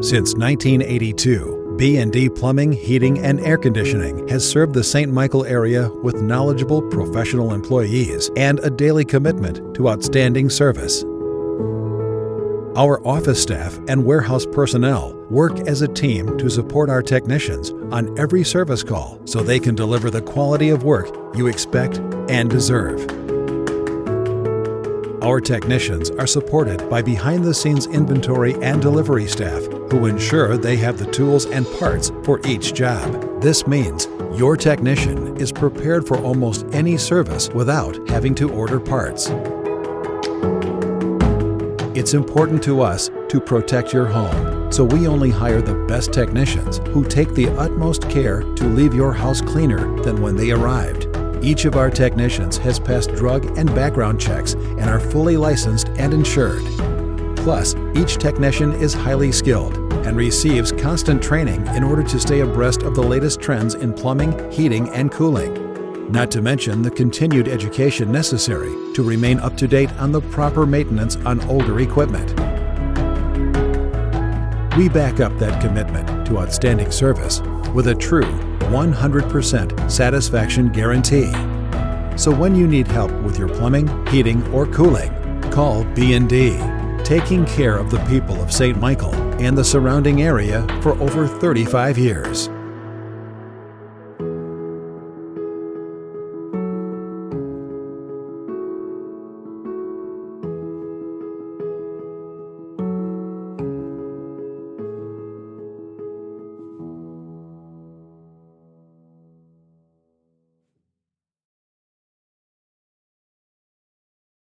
Since 1982, B&D Plumbing, Heating, and Air Conditioning has served the St. Michael area with knowledgeable professional employees and a daily commitment to outstanding service. Our office staff and warehouse personnel work as a team to support our technicians on every service call so they can deliver the quality of work you expect and deserve. Our technicians are supported by behind-the-scenes inventory and delivery staff who ensure they have the tools and parts for each job. This means your technician is prepared for almost any service without having to order parts. It's important to us to protect your home, so we only hire the best technicians who take the utmost care to leave your house cleaner than when they arrived. Each of our technicians has passed drug and background checks and are fully licensed and insured. Plus, each technician is highly skilled and receives constant training in order to stay abreast of the latest trends in plumbing, heating, and cooling. Not to mention the continued education necessary to remain up to date on the proper maintenance on older equipment. We back up that commitment to outstanding service with a true 100% satisfaction guarantee. So when you need help with your plumbing, heating, or cooling, call B&D, taking care of the people of St. Michael and the surrounding area for over 35 years.